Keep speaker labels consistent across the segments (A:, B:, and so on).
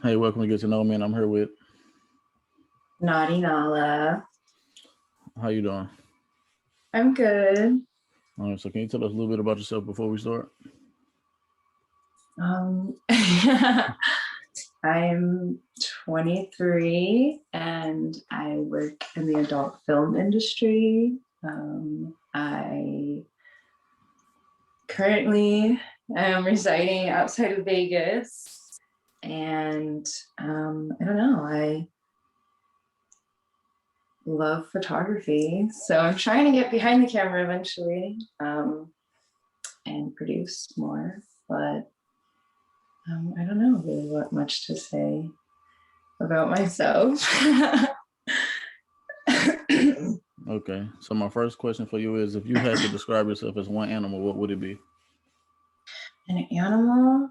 A: Hey, welcome to Get to Know Me, and I'm here with.
B: Naughty Nala.
A: How you doing?
B: I'm good.
A: All right, so can you tell us a little bit about yourself before we start?
B: I'm 23 and I work in the adult film industry. I currently am residing outside of Vegas, and I don't know, I love photography. So I'm trying to get behind the camera eventually, and produce more, but I don't know really what much to say about myself.
A: Okay, so my first question for you is if you had to describe yourself as one animal, what would it be?
B: An animal?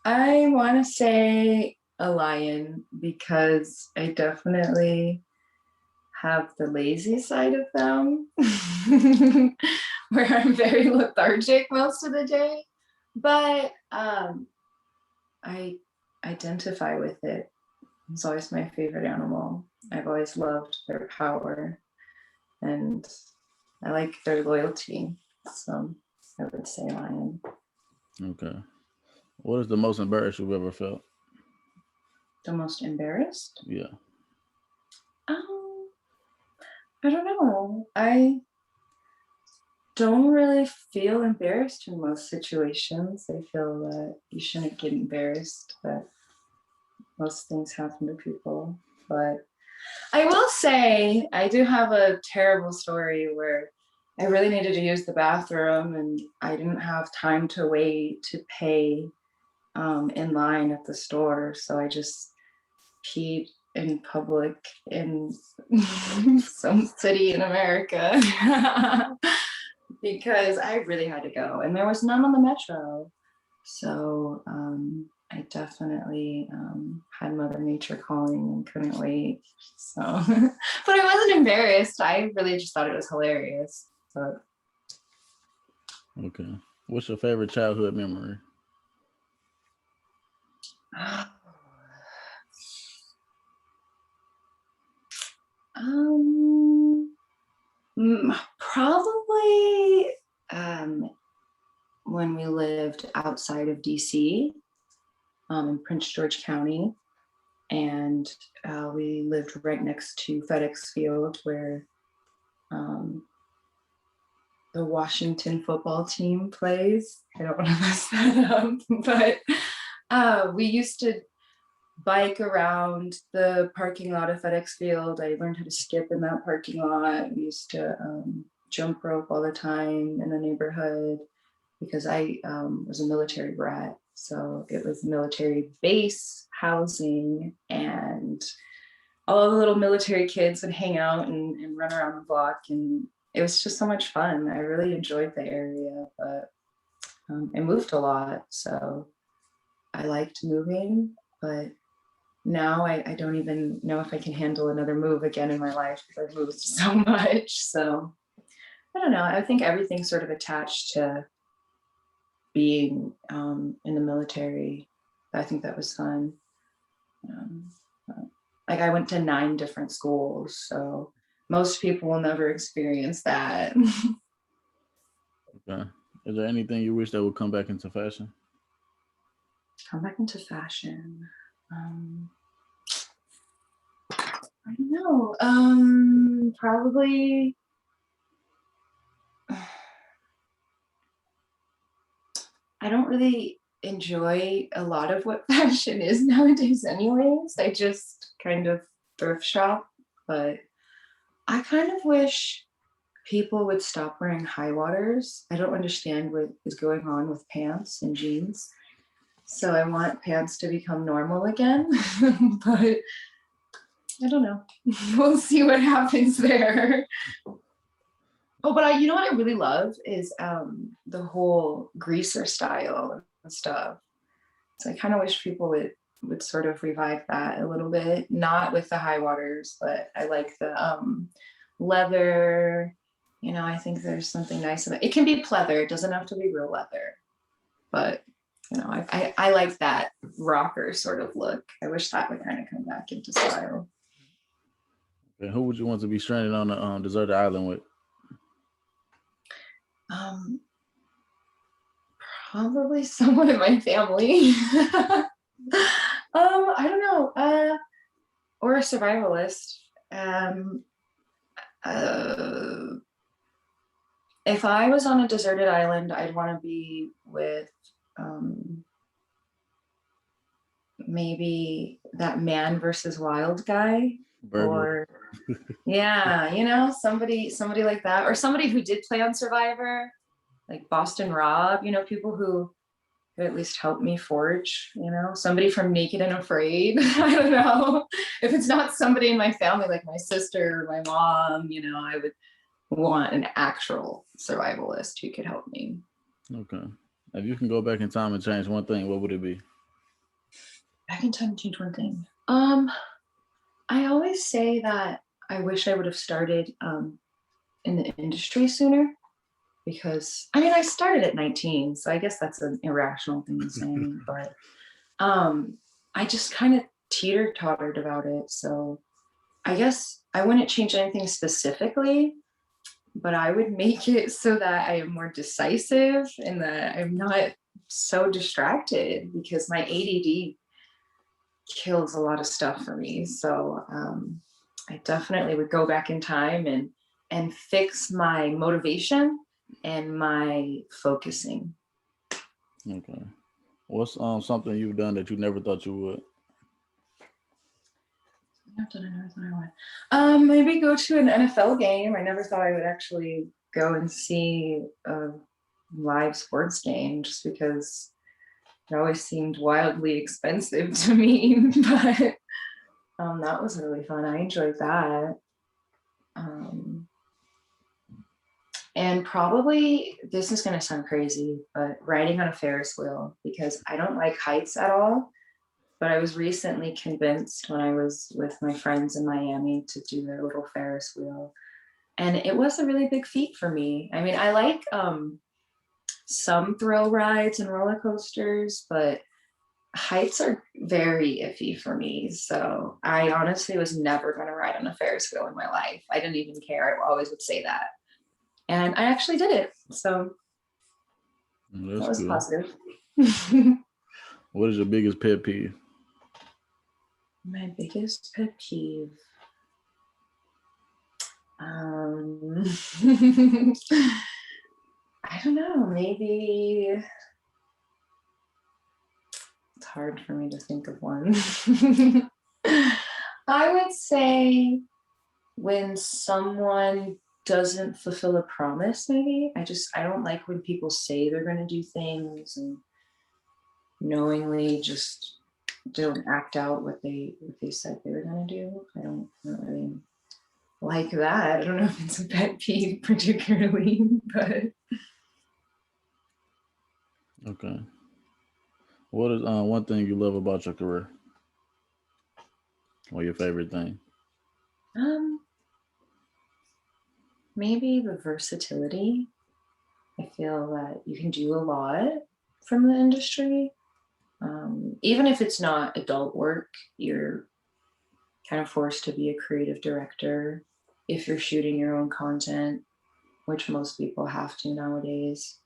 B: I want to say a lion because I definitely have the lazy side of them, where I'm very lethargic most of the day. But I identify with it. It's always my favorite animal. I've always loved their power, and I like their loyalty. So I would say lion.
A: Okay. What is the most embarrassed you've ever felt?
B: The most embarrassed?
A: Yeah.
B: Um, I don't know. I don't really feel embarrassed in most situations. I feel that you shouldn't get embarrassed, that most things happen to people. But I will say I do have a terrible story where I really needed to use the bathroom and I didn't have time to wait to pay in line at the store. So I just peed in public in some city in America because I really had to go and there was none on the metro. So I definitely had Mother Nature calling and couldn't wait. So, but I wasn't embarrassed. I really just thought it was hilarious. But
A: Okay. What's your favorite childhood memory?
B: um, probably when we lived outside of DC, in Prince George County, and we lived right next to FedEx Field, where um, the Washington football team plays. I don't want to mess that up, but we used to bike around the parking lot of FedEx Field. I learned how to skip in that parking lot. We used to jump rope all the time in the neighborhood because I was a military brat. So it was military base housing, and all the little military kids would hang out and run around the block. And it was just so much fun. I really enjoyed the area, but I moved a lot. So I liked moving, but now I don't even know if I can handle another move again in my life because I've moved so much. So I don't know. I think everything's sort of attached to being in the military. I think that was fun. Um, like I went to 9 different schools, so most people will never experience that.
A: Okay. Is there anything you wish that would come back into fashion?
B: Come back into fashion. Um, I don't know. Probably. I don't really enjoy a lot of what fashion is nowadays, anyways. I just kind of thrift shop, but I kind of wish people would stop wearing high waters. I don't understand what is going on with pants and jeans. So I want pants to become normal again, but I don't know. We'll see what happens there. Oh, but you know what I really love is the whole greaser style and stuff. So I kind of wish people would sort of revive that a little bit, not with the high waters, but I like the leather. I think there's something nice about it. It can be pleather, it doesn't have to be real leather, but I like that rocker sort of look. I wish that would kind of come back into style.
A: And who would you want to be stranded on a deserted island with?
B: Um, Probably someone in my family. I don't know. Or a survivalist. Um, uh, if I was on a deserted island, I'd want to be with maybe that Man versus Wild guy,
A: Burglar.
B: or yeah, somebody like that, or somebody who did play on Survivor, like Boston Rob. People who at least help me forge. Somebody from Naked and Afraid. I don't know if it's not somebody in my family like my sister or my mom. I would want an actual survivalist who could help me.
A: Okay. If you can go back in time and change one thing, what would it be?
B: Back in time, change one thing. I always say that I wish I would have started in the industry sooner, because I started at 19, so I guess that's an irrational thing to say, but I just kind of teeter-tottered about it. So I guess I wouldn't change anything specifically, but I would make it so that I am more decisive and that I'm not so distracted, because my ADD kills a lot of stuff for me. So I definitely would go back in time and fix my motivation and my focusing.
A: Okay. What's something you've done that you never thought you would?
B: Maybe go to an NFL game. I never thought I would actually go and see a live sports game, just because it always seemed wildly expensive to me. But that was really fun. I enjoyed that. And probably, this is going to sound crazy, but riding on a Ferris wheel, because I don't like heights at all. But I was recently convinced, when I was with my friends in Miami, to do their little Ferris wheel. And it was a really big feat for me. I like some thrill rides and roller coasters, but heights are very iffy for me. So I honestly was never going to ride on a Ferris wheel in my life. I didn't even care. I always would say that. And I actually did it. So
A: That's
B: that was
A: good.
B: positive.
A: What is your biggest pet peeve?
B: My biggest pet peeve. I don't know. Maybe it's hard for me to think of one. I would say when someone doesn't fulfill a promise, maybe. I don't like when people say they're going to do things and knowingly just don't act out what they said they were going to do. I don't really like that. I don't know if it's a pet peeve particularly, but
A: Okay. What is one thing you love about your career? Or your favorite thing?
B: um maybe the versatility. I feel that you can do a lot from the industry. Even if it's not adult work, you're kind of forced to be a creative director if you're shooting your own content, which most people have to nowadays.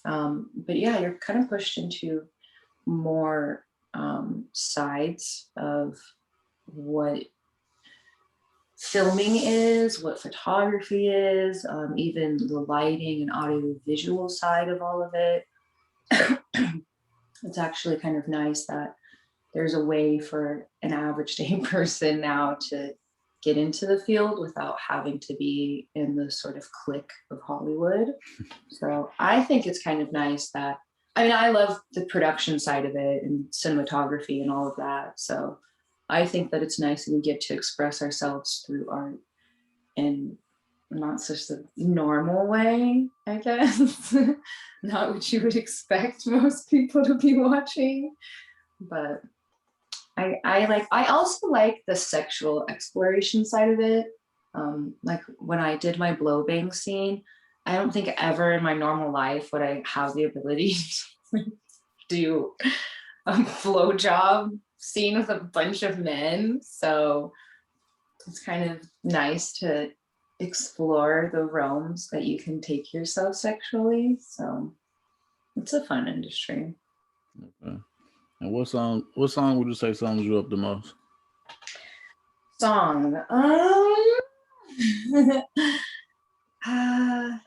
B: But yeah, you're kind of pushed into more sides of what filming is, what photography is, even the lighting and audio visual side of all of it. It's actually kind of nice that there's a way for an average day person now to get into the field without having to be in the sort of clique of Hollywood. So I think it's kind of nice that, I love the production side of it and cinematography and all of that. So I think that it's nice that we get to express ourselves through art in not such the normal way, I guess. Not what you would expect most people to be watching. But I also like the sexual exploration side of it. Like when I did my blow bang scene, I don't think ever in my normal life would I have the ability to do a flow job scene with a bunch of men. So it's kind of nice to explore the realms that you can take yourself sexually. So it's a fun industry.
A: Okay. And what song would you say sums you up the most?
B: Song. A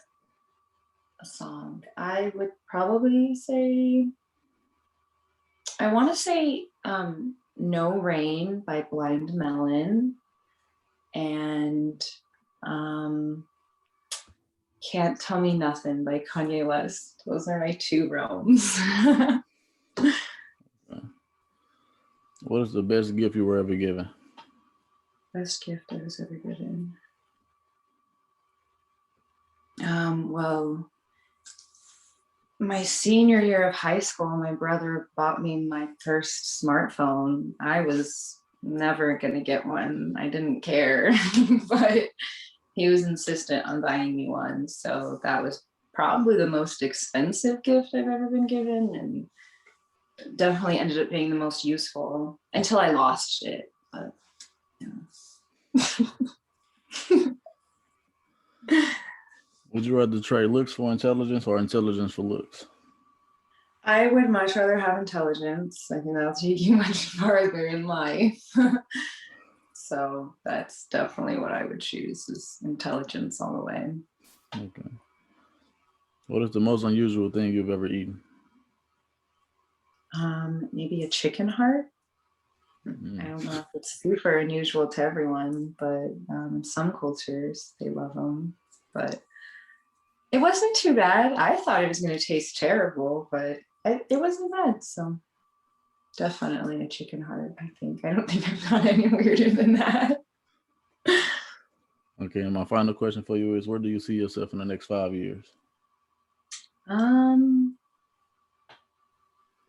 B: song. I would probably say, I want to say No Rain by Blind Melon and Can't Tell Me Nothing by Kanye West. Those are my two realms.
A: What is the best gift you were ever given?
B: Best gift I was ever given. Well, my senior year of high school, my brother bought me my first smartphone. I was never going to get one. I didn't care, but he was insistent on buying me one. So that was probably the most expensive gift I've ever been given, and definitely ended up being the most useful until I lost it. But,
A: Would you rather trade looks for intelligence or intelligence for looks?
B: I would much rather have intelligence. I think that'll take you much farther in life. So that's definitely what I would choose, is intelligence all the way.
A: Okay. What is the most unusual thing you've ever eaten?
B: Maybe a chicken heart. I don't know if it's super unusual to everyone, but in some cultures they love them. But it wasn't too bad. I thought it was going to taste terrible, but it wasn't bad. So definitely a chicken heart, I think. I don't think I've done any weirder than that.
A: Okay, and my final question for you is, where do you see yourself in the next 5 years?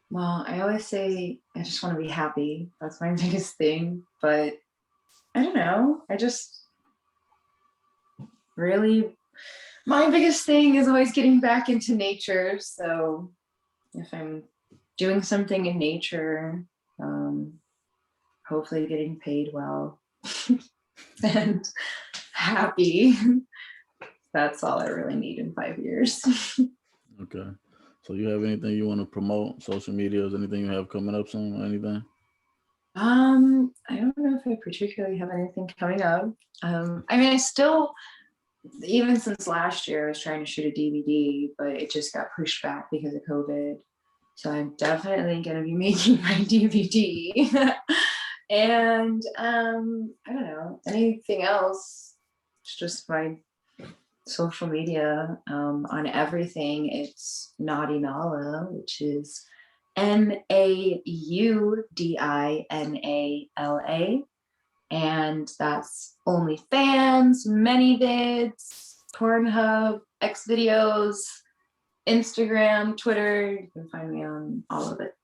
B: Well, I always say I just want to be happy. That's my biggest thing. But I don't know. I just really, my biggest thing is always getting back into nature. So if I'm doing something in nature, hopefully getting paid well and happy. That's all I really need in 5 years.
A: Okay. So you have anything you want to promote, social medias, anything you have coming up soon or anything?
B: I don't know if I particularly have anything coming up. I mean, I still, even since last year, I was trying to shoot a DVD, but it just got pushed back because of COVID. So I'm definitely going to be making my DVD. And I don't know, anything else. It's just my social media. On everything, it's Naudi Nala, which is NAUDINALA. And that's OnlyFans, ManyVids, Pornhub, X videos, Instagram, Twitter. You can find me on all of it.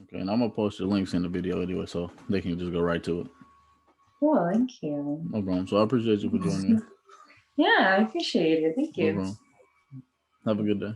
A: Okay, and I'm gonna post the links in the video anyway, so they can just go right to it.
B: Cool, thank you.
A: No problem. So I appreciate you for joining me.
B: Yeah, I appreciate it. Thank
A: No
B: you.
A: problem. Have a good day.